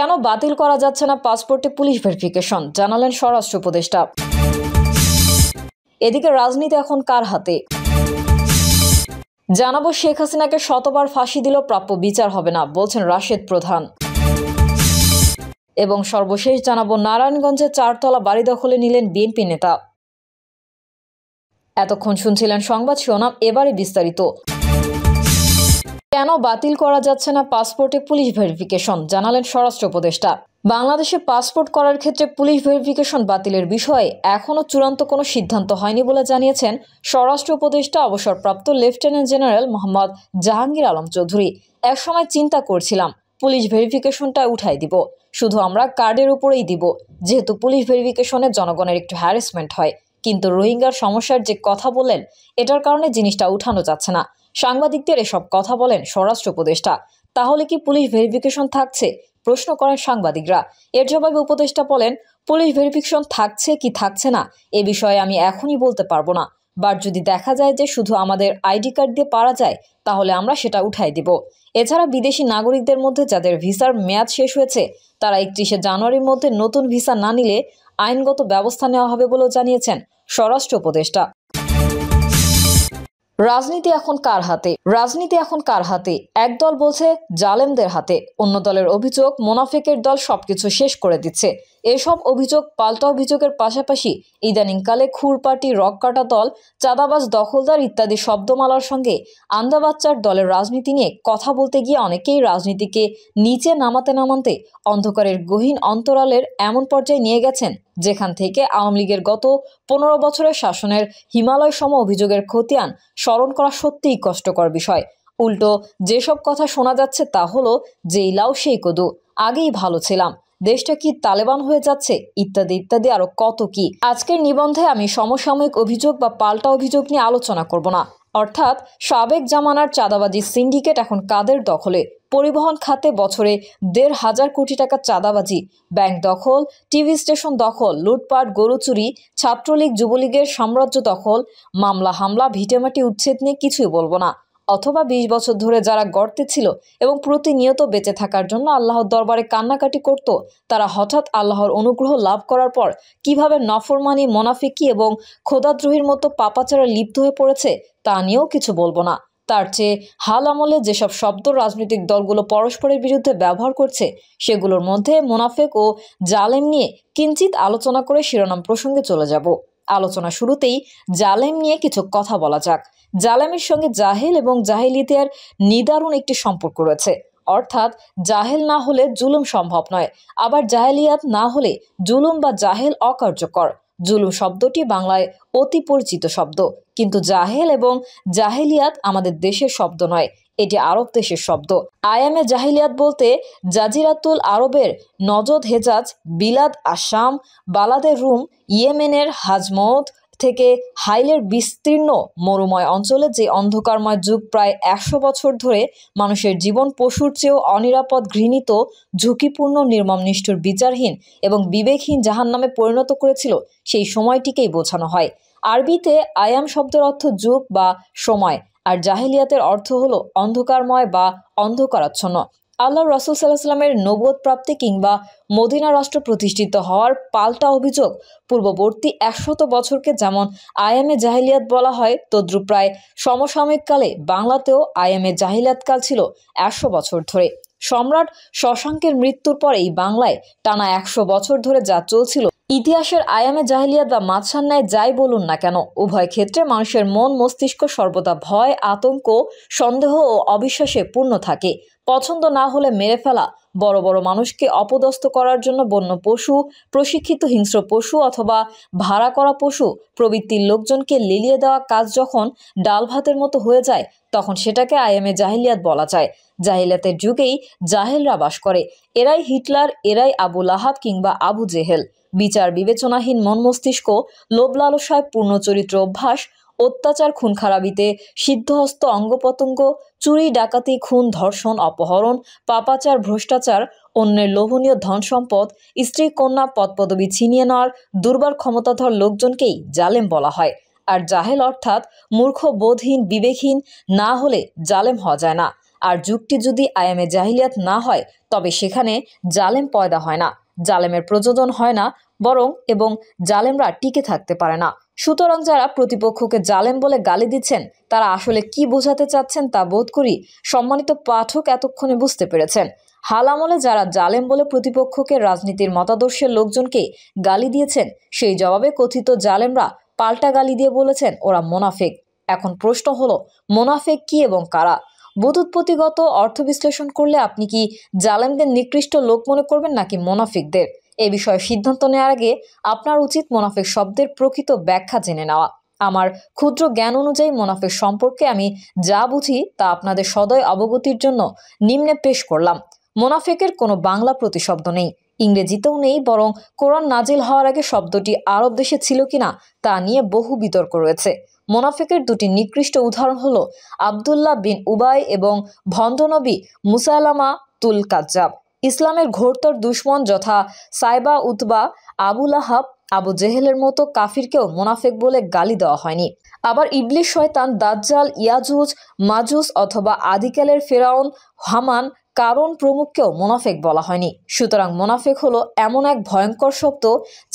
কেন বাতিল করা যাচ্ছে না পাসপোর্টে পুলিশ ভেরিফিকেশন, জানালেন স্বরাষ্ট্র উপদেষ্টা। এদিকে রাজনীতি এখন কার হাতে, জানাবো শেখ হাসিনাকে শতবার ফাঁসি দিল প্রাপ্য বিচার হবে না, বলছেন রাশেদ প্রধান। এবং সর্বশেষ জানাবো নারায়ণগঞ্জে 4 তলা বাড়ি দখলে নিলেন বিএনপি নেতা। এতক্ষণ শুনছিলেন সংবাদ শিরোনাম, এবারে বিস্তারিত। কেন বাতিল করা যাচ্ছে না পাসপোর্টে পুলিশ ভেরিফিকেশন, জানালেন স্বরাষ্ট্র উপদেষ্টা। বাংলাদেশে পাসপোর্ট করার ক্ষেত্রে পুলিশ ভেরিফিকেশন বাতিলের বিষয়ে এখনও চূড়ান্ত কোনো সিদ্ধান্ত হয়নি বলে জানিয়েছেন স্বরাষ্ট্র উপদেষ্টা অবসরপ্রাপ্ত লেফটেন্যান্ট জেনারেল মোহাম্মদ জাহাঙ্গীর আলম চৌধুরী। একসময় চিন্তা করছিলাম পুলিশ ভেরিফিকেশনটা উঠাই দিব, শুধু আমরা কার্ডের উপরেই দিব, যেহেতু পুলিশ ভেরিফিকেশনে জনগণের একটু হ্যারাসমেন্ট হয়। কিন্তু রোহিঙ্গার সমস্যার যে কথা বললেন, এটার কারণে জিনিসটা উঠানো যাচ্ছে না। সাংবাদিকদের এসব কথা বলেন স্বরাষ্ট্র উপদেষ্টা। তাহলে কি পুলিশ ভেরিফিকেশন থাকছে, প্রশ্ন করেন সাংবাদিকরা। এর জবাবে উপদেষ্টা বলেন, পুলিশ ভেরিফিকেশন থাকছে কি থাকছে না এ বিষয়ে আমি এখনই বলতে পারবো না, বাট যদি দেখা যায় যে শুধু আমাদের আইডি কার্ড দিয়ে পারা যায় তাহলে আমরা সেটা উঠাই দিব। এছাড়া বিদেশি নাগরিকদের মধ্যে যাদের ভিসার মেয়াদ শেষ হয়েছে তারা 31শে জানুয়ারির মধ্যে নতুন ভিসা না নিলে আইনগত ব্যবস্থা নেওয়া হবে বলেও জানিয়েছেন স্বরাষ্ট্র উপদেষ্টা। রাজনীতি এখন কার হাতে, রাজনীতি এখন কার হাতে? এক দল বলছে জালেমদের হাতে, অন্য দলের অভিযোগ মোনাফেকের দল সবকিছু শেষ করে দিচ্ছে। এসব অভিযোগ পাল্টা অভিযোগের পাশাপাশি ইদানিংকালে খুরপাটি, রককাটা দল, চাঁদাবাজ, দখলদার ইত্যাদি শব্দমালার সঙ্গে আন্দাবাচ্চার দলের রাজনীতি নিয়ে কথা বলতে গিয়ে অনেকেই রাজনীতিকে নিচে নামাতে অন্ধকারের গহীন অন্তরালের এমন পর্যায়ে নিয়ে গেছেন যেখান থেকে আওয়ামী লীগের গত 15 বছরের শাসনের হিমালয় সম অভিযোগের খতিয়ান স্মরণ করা সত্যিই কষ্টকর বিষয়। উল্টো যেসব কথা শোনা যাচ্ছে তা হলো, যেই লাউ সেই কদু, আগেই ভালো ছিলাম, দেশটা কি তালেবান হয়ে যাচ্ছে, ইত্যাদি ইত্যাদি আরো কত কি। আজকের নিবন্ধে আমি সমসাময়িক অভিযোগ বা পাল্টা অভিযোগ নিয়ে আলোচনা করব না। অর্থাৎ সাবেক জামানার চাঁদাবাজি সিন্ডিকেট এখন কাদের দখলে? পরিবহন খাতে বছরে 1,500 কোটি টাকা চাঁদাবাজি, ব্যাংক দখল, টিভি স্টেশন দখল, লুটপাট, গরু চুরি, ছাত্রলীগ যুবলীগের সাম্রাজ্য দখল, মামলা হামলা, ভিটেমাটি উচ্ছেদ নিয়ে কিছুই বলবো না। অথবা 20 বছর ধরে যারা গর্তে ছিল এবং প্রতিনিয়ত বেঁচে থাকার জন্য আল্লাহর দরবারে কান্নাকাটি করত, তারা হঠাৎ আল্লাহর অনুগ্রহ লাভ করার পর কিভাবে নফরমানি, মোনাফিকি এবং খোদাদ্রোহীর মতো পাপাচারে লিপ্ত হয়ে পড়েছে তা নিয়েও কিছু বলবো না। তার চেয়ে হাল আমলে যেসব শব্দ রাজনৈতিক দলগুলো পরস্পরের বিরুদ্ধে ব্যবহার করছে সেগুলোর মধ্যে মোনাফেক ও জালেম নিয়ে কিঞ্চিত আলোচনা করে শিরোনাম প্রসঙ্গে চলে যাব। আলোচনা শুরুতেই জালেম নিয়ে কিছু কথা বলা যাক। জালেমের সঙ্গে জাহেল এবং জাহেলিয়াতের নিদারুণ একটি সম্পর্ক রয়েছে। অর্থাৎ জাহেল না হলে জুলুম সম্ভব নয়, আবার জাহেলিয়াত না হলে জুলুম বা জাহেল অকার্যকর। জুলুম শব্দটি বাংলায় অতি পরিচিত শব্দ, কিন্তু জাহেল এবং জাহেলিয়াত আমাদের দেশের শব্দ নয়, এটি আরব দেশের শব্দ। আয়ামে জাহিলিয়াত বলতে জাজিরাতুল আরবের নজদ, হেজাজ, বিলাদ আসাম, বালাদের রুম, ইয়েমেনের হাজমত থেকে হাইলের বিস্তীর্ণ মরুময় অঞ্চলে যে অন্ধকারময় যুগ প্রায় 100 বছর ধরে মানুষের জীবন পশুর চেয়েও অনিরাপদ, ঘৃণিত, ঝুঁকিপূর্ণ, নির্মম, নিষ্ঠুর, বিচারহীন এবং বিবেকহীন জাহান্নামে পরিণত করেছিল, সেই সময়টিকেই বোঝানো হয়। আরবিতে আয়াম শব্দের অর্থ যুগ বা সময়, আর জাহিলিয়াতের অর্থ হলো অন্ধকারময় বা অন্ধকারাচ্ছন্ন। আল্লাহ রাসূল সাল্লাল্লাহু আলাইহি ওয়াসাল্লামের নবুয়ত প্রাপ্তি কিংবা মদিনা রাষ্ট্র প্রতিষ্ঠিত হওয়ার পাল্টা অভিযোগ পূর্ববর্তী 100 বছরকে যেমন আয়ামে জাহিলিয়াত বলা হয়, তদ্রুপ প্রায় সমসাময়িক কালে বাংলাতেও আয়ামে জাহিলিয়াত কাল ছিল 100 বছর ধরে। সম্রাট শশাঙ্কের মৃত্যুর পর এই বাংলায় টানা 100 বছর ধরে যা চলছিল, ইতিহাসের আয়ামে জাহিলিয়াত বা মাদসার ন্যায় যাই বলুন না কেন, উভয় ক্ষেত্রে মানুষের মন মস্তিষ্ক সর্বদা ভয়, আতঙ্ক, সন্দেহ ও অবিশ্বাসে পূর্ণ থাকে। পছন্দ না হলে মেরে ফেলা, বড় বড় মানুষকে অপদস্থ করার জন্য বন্য পশু, প্রশিক্ষিত হিংস্র পশু অথবা ভাড়া করা পশু প্রবৃত্তির লোকজনকে লেলিয়ে দেওয়া কাজ যখন ডাল ভাতের মতো হয়ে যায়, তখন সেটাকে আয়ামে জাহিলিয়াত বলা যায়। জাহিলিয়াতের যুগেই জাহেলরা বাস করে, এরাই হিটলার, এরাই আবু লাহাব কিংবা আবু জেহেল। বিচার বিবেচনাহীন মন মস্তিষ্ক, লোভ লালসায় পূর্ণ চরিত্র অভ্যাস, অত্যাচার, খুন খারাপিতে সিদ্ধহস্ত অঙ্গপতঙ্গ, চুরি, ডাকাতি, খুন, ধর্ষণ, অপহরণ, পাপাচার, ভ্রষ্টাচার, অন্যের লোভনীয় ধন সম্পদ, স্ত্রী কন্যা পদপদবি ছিনিয়ে নেওয়ার দুর্বার ক্ষমতাধর লোকজনকেই জালেম বলা হয়। আর জাহেল অর্থাৎ মূর্খ, বোধহীন, বিবেকহীন না হলে জালেম হওয়া যায় না। আর যুগটি যদি আয়ামে জাহিলিয়াত না হয় তবে সেখানে জালেম পয়দা হয় না, জালেমের প্রযোজন হয় না বরং এবং জালেমরা টিকে থাকতে পারে না। সুতরাং যারা প্রতিপক্ষকে জালেম বলে গালি দিচ্ছেন তারা আসলে কি বোঝাতে চাচ্ছেন তা বোধ করি সম্মানিত পাঠক এতক্ষণে বুঝতে পেরেছেন। হাল আমলে যারা জালেম বলে প্রতিপক্ষকে রাজনীতির মতাদর্শের লোকজনকে গালি দিয়েছেন সেই জবাবে কথিত জালেমরা পাল্টা গালি দিয়ে বলেছেন ওরা মোনাফেক। এখন প্রশ্ন হলো মোনাফেক কি এবং কারা? বুদ্ধিগত অর্থ বিশ্লেষণ করলে আপনি কি জালেমদের নিকৃষ্ট লোক মনে করবেন নাকি মোনাফিকদের? এ বিষয়ে সিদ্ধান্ত নেওয়ার আগে আপনার উচিত মোনাফেক শব্দের প্রকৃত ব্যাখ্যা জেনে নেওয়া। আমার ক্ষুদ্র জ্ঞান অনুযায়ী মোনাফেক সম্পর্কে আমি যা বুঝি তা আপনাদের সদয় অবগতির জন্য নিম্নে পেশ করলাম। মোনাফেকের কোনো বাংলা প্রতিশব্দ নেই, ইংরেজিতেও নেই, বরং কোরআন নাজিল হওয়ার আগে শব্দটি আরব দেশে ছিল কিনা তা নিয়ে বহু বিতর্ক রয়েছে। মোনাফেকের দুটি নিকৃষ্ট উদাহরণ হলো আবদুল্লাহ বিন উবাই এবং ভণ্ডনবী মুসাইলামা তুল কাজ্জাব। ইসলামের ঘোরতর দুশমন যথা সাইবা, উতবা, আবু লাহাব, আবু জেহেলের মতো কাফিরকেও মোনাফেক বলে গালি দেওয়া হয়নি। আবার ইবলিস, শয়তান, দাজ্জাল, ইয়াজুজ মাজুস অথবা আদিকালের ফেরাউন, হামান, কারণ প্রমুখকেও মোনাফেক বলা হয়নি। সুতরাং মোনাফেক হলো এমন এক ভয়ঙ্কর শব্দ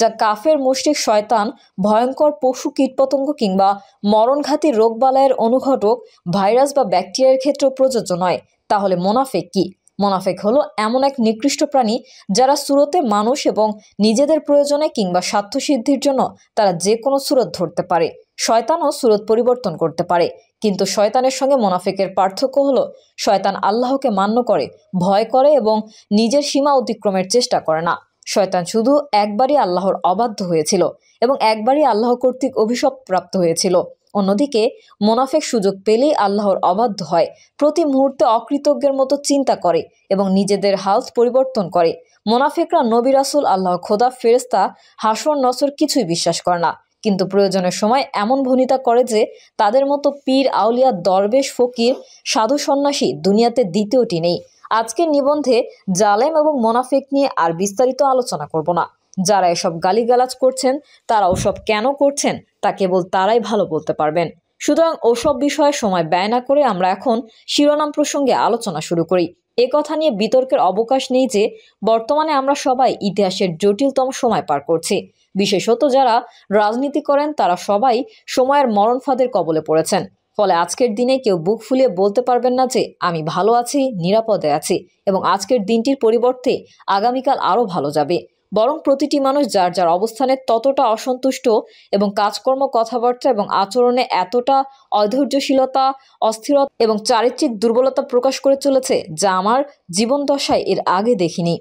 যা কাফের, মুশরিক, শয়তান, ভয়ঙ্কর পশু, কীটপতঙ্গ কিংবা মরণঘাতী রোগবালাইয়ের অনুঘটক, ভাইরাস বা ব্যাকটেরিয়ার ক্ষেত্রেও প্রযোজ্য নয়। তাহলে মোনাফেক কি? মোনাফেক হলো এমন এক নিকৃষ্ট প্রাণী যারা সুরতে মানুষ এবং নিজেদের প্রয়োজনে কিংবা স্বার্থসিদ্ধির জন্য তারা যে কোনো সুরত ধরতে পারে। শয়তানও সুরত পরিবর্তন করতে পারে, কিন্তু শয়তানের সঙ্গে মোনাফেকের পার্থক্য হলো শয়তান আল্লাহকে মান্য করে, ভয় করে এবং নিজের সীমা অতিক্রমের চেষ্টা করে না। শয়তান শুধু একবারই আল্লাহর অবাধ্য হয়েছিল এবং একবারই আল্লাহ কর্তৃক অভিশাপ প্রাপ্ত হয়েছিল। অন্যদিকে মোনাফেক সুযোগ পেলেই আল্লাহর অবাধ্য হয়, প্রতি মুহূর্তে অকৃতজ্ঞের মতো চিন্তা করে এবং নিজেদের হালত পরিবর্তন করে। মোনাফেকরা নবী, রাসূল, আল্লাহ, খোদা, ফেরেশতা, হাসর, নসর কিছুই বিশ্বাস করে না, কিন্তু প্রয়োজনের সময় এমন ভনিতা করে যে তাদের মতো পীর, আউলিয়া, দরবেশ, ফকির, সাধু, সন্ন্যাসী দুনিয়াতে দ্বিতীয়টি নেই। আজকের নিবন্ধে জালেম এবং মোনাফেক নিয়ে আর বিস্তারিত আলোচনা করব না। যারা এসব গালিগালাজ করছেন তারা ওসব কেন করছেন তা কেবল তারাই ভালো বলতে পারবেন। সুতরাং ওসব বিষয়ে সময় ব্যয় না করে আমরা এখন শিরোনাম প্রসঙ্গে আলোচনা শুরু করি। এ কথা নিয়ে বিতর্কের অবকাশ নেই যে বর্তমানে আমরা সবাই ইতিহাসের জটিলতম সময় পার করছি। বিশেষত যারা রাজনীতি করেন তারা সবাই সময়ের মরণ ফাঁদের কবলে পড়েছেন। ফলে আজকের দিনে কেউ বুক ফুলিয়ে বলতে পারবেন না যে আমি ভালো আছি, নিরাপদে আছি এবং আজকের দিনটির পরিবর্তে আগামীকাল আরও ভালো যাবে। বরং প্রতিটি মানুষ যার যার অবস্থানে ততটা অসন্তুষ্ট এবং কাজকর্ম, কথাবার্তা এবং আচরণে এতটা অধৈর্যশীলতা, অস্থিরতা এবং চারিত্রিক দুর্বলতা প্রকাশ করে চলেছে যা আমার জীবনদশায় এর আগে দেখিনি।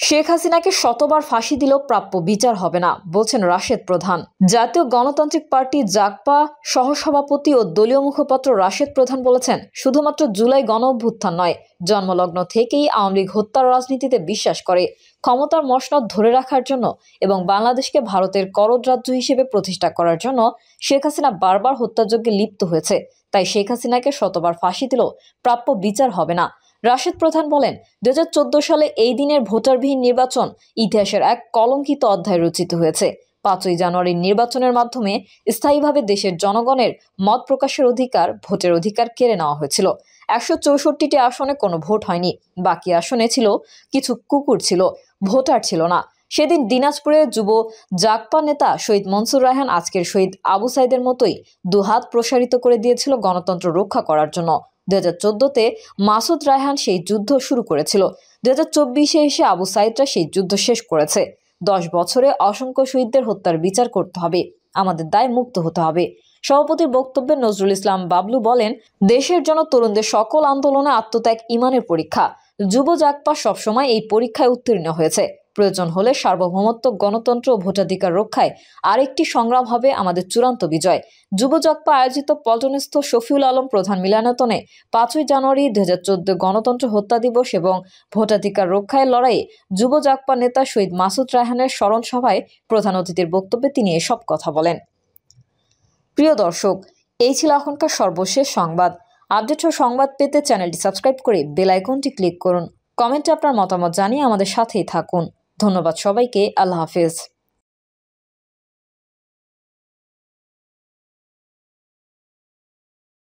শেখ হাসিনাকে শতবার ফাঁসি দিলেও প্রাপ্য বিচার হবে না বলছেন রাশেদ প্রধান। জাতীয় গণতান্ত্রিক পার্টি জাগপা সহসভাপতি ও দলীয় মুখপাত্র রাশেদ প্রধান বলেছেন, শুধুমাত্র জুলাই গণ অভ্যুত্থান নয়, জন্মলগ্ন থেকেই আওয়ামী লীগ হত্যার রাজনীতিতে বিশ্বাস করে। ক্ষমতার মসনদ ধরে রাখার জন্য এবং বাংলাদেশকে ভারতের করদ রাজ্য হিসেবে প্রতিষ্ঠা করার জন্য শেখ হাসিনা বারবার হত্যাযজ্ঞে লিপ্ত হয়েছে। তাই শেখ হাসিনাকে শতবার ফাঁসি দিলেও প্রাপ্য বিচার হবে না। রাশেদ প্রধান বলেন, 2014 সালে এই দিনের ভোটারবিহীন নির্বাচন ইতিহাসের এক কলঙ্কিত অধ্যায় রচিত হয়েছে। 5ই জানুয়ারির নির্বাচনের মাধ্যমে স্থায়ীভাবে দেশের জনগণের মত প্রকাশের অধিকার, ভোটের অধিকার কেড়ে নেওয়া হয়েছিল। 164টি আসনে কোনো ভোট হয়নি, বাকি আসনে ছিল কিছু কুকুর, ছিল ভোটার ছিল না। সেদিন দিনাজপুরের যুব জাগপা নেতা শহীদ মনসুর রায়হান আজকের শহীদ আবু সাইদের মতোই দুহাত প্রসারিত করে দিয়েছিল গণতন্ত্র রক্ষা করার জন্য। 2014-তে মাসুদ রায়হান সেই যুদ্ধ শুরু করেছিল। 2024-এ এসে আবু সাইদরা সেই যুদ্ধ শেষ করেছে। 10 বছরে অসংখ্য শহীদদের হত্যার বিচার করতে হবে, আমাদের দায় মুক্ত হতে হবে। সভাপতির বক্তব্যে নজরুল ইসলাম বাবলু বলেন, দেশের জন্য তরুণদের সকল আন্দোলনে আত্মত্যাগ ইমানের পরীক্ষা। যুব জাগপা সবসময় এই পরীক্ষায় উত্তীর্ণ হয়েছে। প্রয়োজন হলে সার্বভৌমত্ব, গণতন্ত্র ও ভোটাধিকার রক্ষায় আরেকটি সংগ্রাম হবে আমাদের চূড়ান্ত বিজয়। যুব জাগপা আয়োজিত পল্টনস্থ শফিউল আলম প্রধান মিলনায়তনে 5ই জানুয়ারি 2014 গণতন্ত্র হত্যা দিবস এবং ভোটাধিকার রক্ষায় লড়াইয়ে যুব জাগপা নেতা শহীদ মাসুদ রায়হানের স্মরণ সভায় প্রধান অতিথির বক্তব্যে তিনি এসব কথা বলেন। প্রিয় দর্শক, এই ছিল এখনকার সর্বশেষ সংবাদ। আপডেট ও সংবাদ পেতে চ্যানেলটি সাবস্ক্রাইব করে বেল আইকনটি ক্লিক করুন। কমেন্টে আপনার মতামত জানিয়ে আমাদের সাথেই থাকুন। ধন্যবাদ সবাইকে। আল্লাহ হাফেজ।